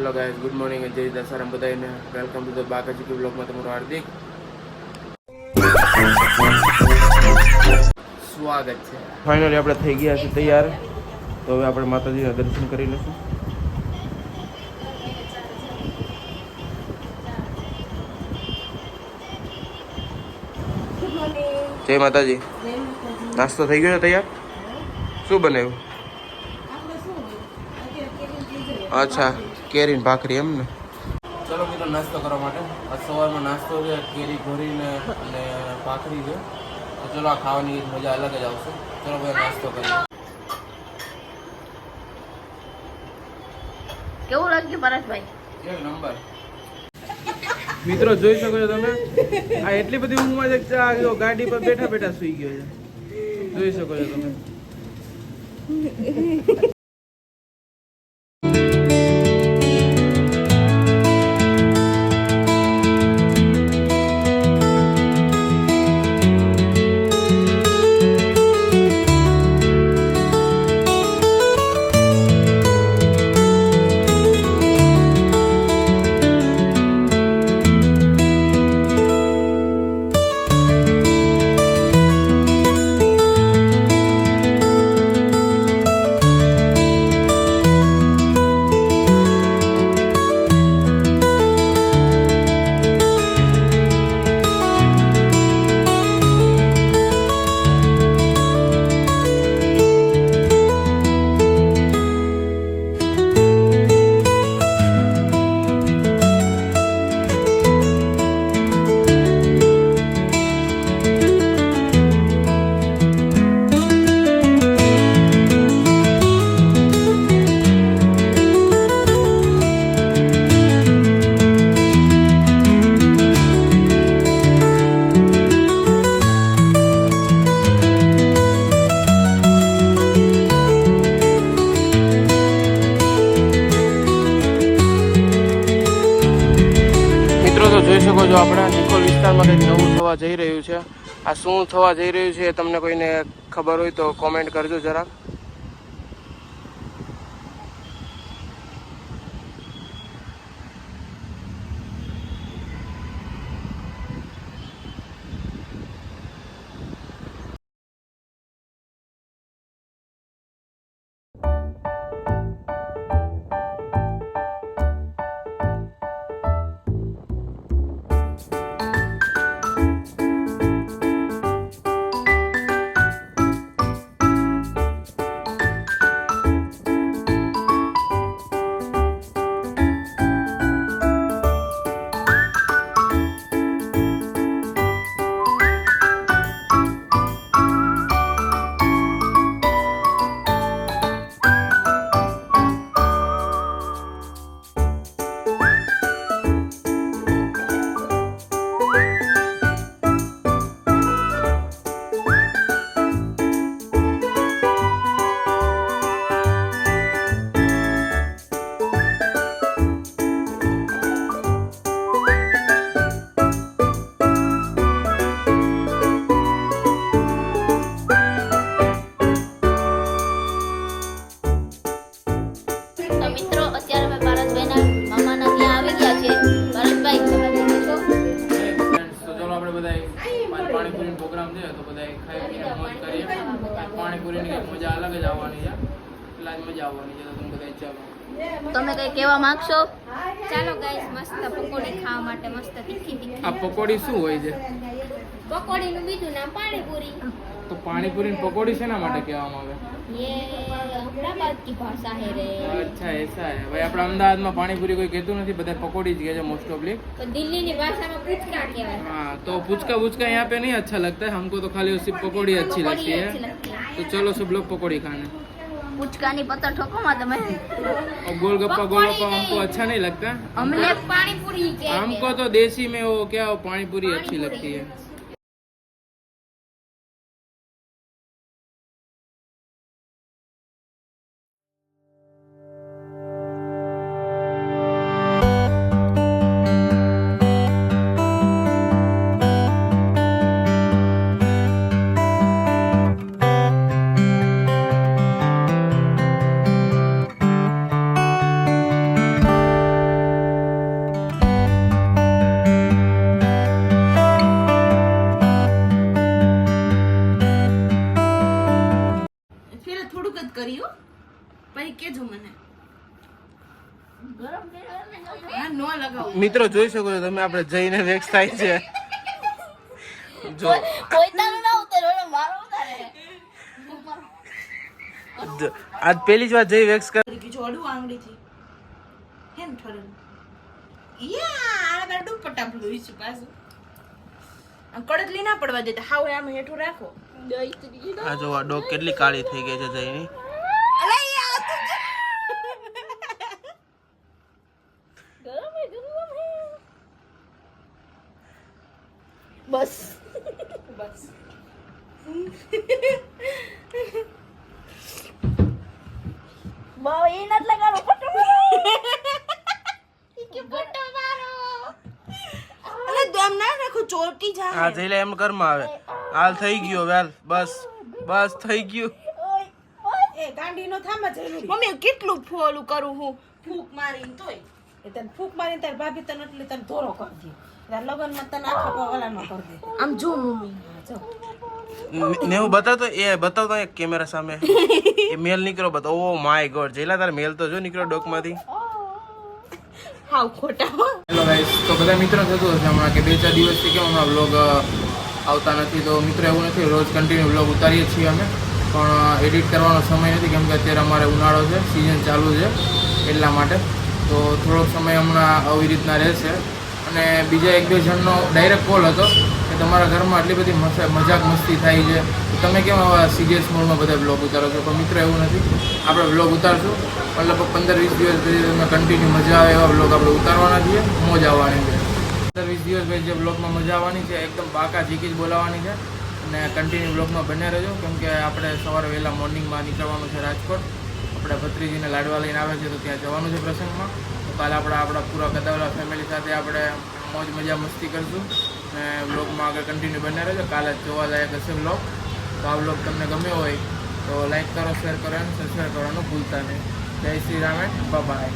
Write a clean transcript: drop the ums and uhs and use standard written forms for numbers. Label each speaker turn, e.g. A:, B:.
A: Hello guys, good morning અને જય દસારામ બધાને. વેલકમ ટુ ધ બાકાજી બ્લોગમાં તમારું હાર્દિક સ્વાગત છે. ફાઇનલી આપણે થઈ ગયા છે તૈયાર, તો હવે આપણે માતાજીના દર્શન કરી લઈશું. જય માતાજી. નાસ્તો થઈ ગયો છે તૈયાર? શું બનાવ્યું? અચ્છા, કેરીની ભાખરી એમ ને. ચલો મિત્રો, નાસ્તો કરવા માટે સવારમાં નાસ્તો છે, કેરી ઘોરીને અને ભાખરી છે. તો ચલો, આ ખાવાની મજા અલગ જ આવશે. ચલો ભાઈ, નાસ્તો કરીએ.
B: કેવું લાગ્યું પરેશભાઈ?
A: એક નંબર. મિત્રો જોઈ શકો છો તમે, આ એટલી બધી ઊંઘમાં છે કે આ ગાડી પર બેઠા બેઠા સૂઈ ગયો છે. જોઈ શકો છો તમે. જોઈ શકો છો, આપણા નિકોલ વિસ્તારમાં કંઈક નવું થવા જઈ રહ્યું છે. આ શું થવા જઈ રહ્યું છે તમને કોઈને ખબર હોય તો કોમેન્ટ કરજો જરાક. પાણીપુરીનો પ્રોગ્રામ છે તો બધા ખાઈ પીને મોજ કરીએ. પાણીપુરીની મજા અલગ જ આવવાની છે, એટલા જ મજા આવવાની છે. તો તમે બધા ચાલો,
B: તમે કઈ કહેવા માંગશો? ચાલો ગાઈસ, મસ્ત પકોડી ખાવા માટે, મસ્ત તીખી તીખી.
A: આ પકોડી શું હોય છે?
B: પકોડીનું બીજું નામ પાણીપુરી.
A: તો પાણીપુરી પકોડી શેના માટે કહેવામાં આવે?
B: ये अहमदाबाद की भाषा है रे.
A: अच्छा ऐसा है भाई. આપણા અમદાવાદમાં પાણીપુરી કોઈ કહેતું નથી, બધા પકોડી જ કહે છે મોસ્ટ ઓફલી.
B: तो दिल्ली की भाषा में पुचका कहवाय.
A: हाँ, तो पुचका यहाँ पे नहीं अच्छा लगता है हमको, तो खाली सिर्फ पकौड़ी अच्छी लगती है. तो चलो सब लोग पकौड़ी खाने.
B: पुचका नहीं पता ठोको मा તમે.
A: और गोलगप्पा हमको अच्छा नहीं लगता.
B: हमने पानीपुरी कहते हैं.
A: हमको तो देसी में वो क्या पानीपुरी अच्छी लगती है. મિત્રો જોઈ શકો છો તમે, આપણે જઈને વેક્સ થાય છે. જો આજ પહેલી જ વાર જઈ વેક્સ કર.
C: જોડું આંગળીથી હે ને થોડું યા આ ગાડું પટાપલું ઈસુ પાછું આ કડતલી ના પડવા દેતા હાવ આમ હેઠું રાખો.
A: આ જો આ ડોક કેટલી કાળી થઈ ગઈ છે જઈની.
C: અલે યા બસ બસ બાવ એ નત લગાડો ફટો કે ફટો મારો. અલે દમ ના રાખો ચોટી જાય.
A: આ જઈ લે એમ ઘરમાં આવે. હાલ થઈ ગયો વેલ, બસ બસ થઈ ગયું.
C: એ ગાંડીનો થામા જરૂરી. મમ્મી કેટલું ફોલું કરું હું ફૂક મારીને તોય એ તને ફૂક મારીને તાર ભાભી તને એટલે તને ધોરો કરી દે. તાર લગનમાં તને આખા ઓલામાં કરી દે. આમ જો મમ્મી જો
A: ને હું બતાવતો એ બતાવતો એક કેમેરા સામે એ મેલ નીકળ્યો બતાવ. ઓ માય ગોડ જેલા તાર મેલ તો જો નીકળ્યો ડોકમાંથી.
C: હાવ ખોટા.
A: હેલો ગાઈસ, તો બધા મિત્રો થતું હશે હમણાં કે 2-4 દિવસથી કેમ હમણાં વ્લોગ આવતા નથી. તો મિત્રો એવું નથી, રોજ કન્ટિન્યુ વ્લોગ ઉતારીએ છીએ અમે, પણ એડિટ કરવાનો સમય નથી કેમ કે અત્યારે અમારે ઉનાળો છે, સિઝન ચાલુ છે એટલા માટે. તો થોડોક સમય હમણાં આવી રીતના રહેશે. અને બીજા 1-2 જણનો ડાયરેક્ટ કોલ હતો કે તમારા ઘરમાં આટલી બધી મજાક મસ્તી થાય છે, તો તમે કેમ આવા સિરિયસ મોડમાં બધા બ્લોગ ઉતારો છો? પણ મિત્રો એવું નથી, આપણે બ્લોગ ઉતારશું પણ લગભગ 15-20 દિવસ પછી તમે કન્ટિન્યુ મજા આવે એવા બ્લોગ આપણે ઉતારવાના છીએ, મોજ આવવાની છે. 15-20 દિવસ પછી જે બ્લોગમાં મજા આવવાની છે એકદમ બાકા ઝીકી જ બોલાવવાની છે. અને કન્ટિન્યુ બ્લોગમાં બને રહેજો કેમ કે આપણે સવારે વહેલા મોર્નિંગમાં નીકળવાનું છે રાજકોટ. આપણે ભત્રીજીને લાડવા લઈને આવે છે તો ત્યાં જવાનું છે પ્રસંગમાં. તો કાલે આપણા પૂરા કદાવલા ફેમિલી સાથે આપણે મોજ મજા મસ્તી કરશું. અને બ્લોગમાં આગળ કન્ટિન્યુ બને રહેજો. કાલે જોવા લાયક હશે બ્લોગ. તો આ બ્લોગ તમને ગમ્યો હોય તો લાઈક કરો, શેર કરો અને સબસ્ક્રાઈબ કરવાનું ભૂલતા નહીં. જય શ્રી રામ, બાય.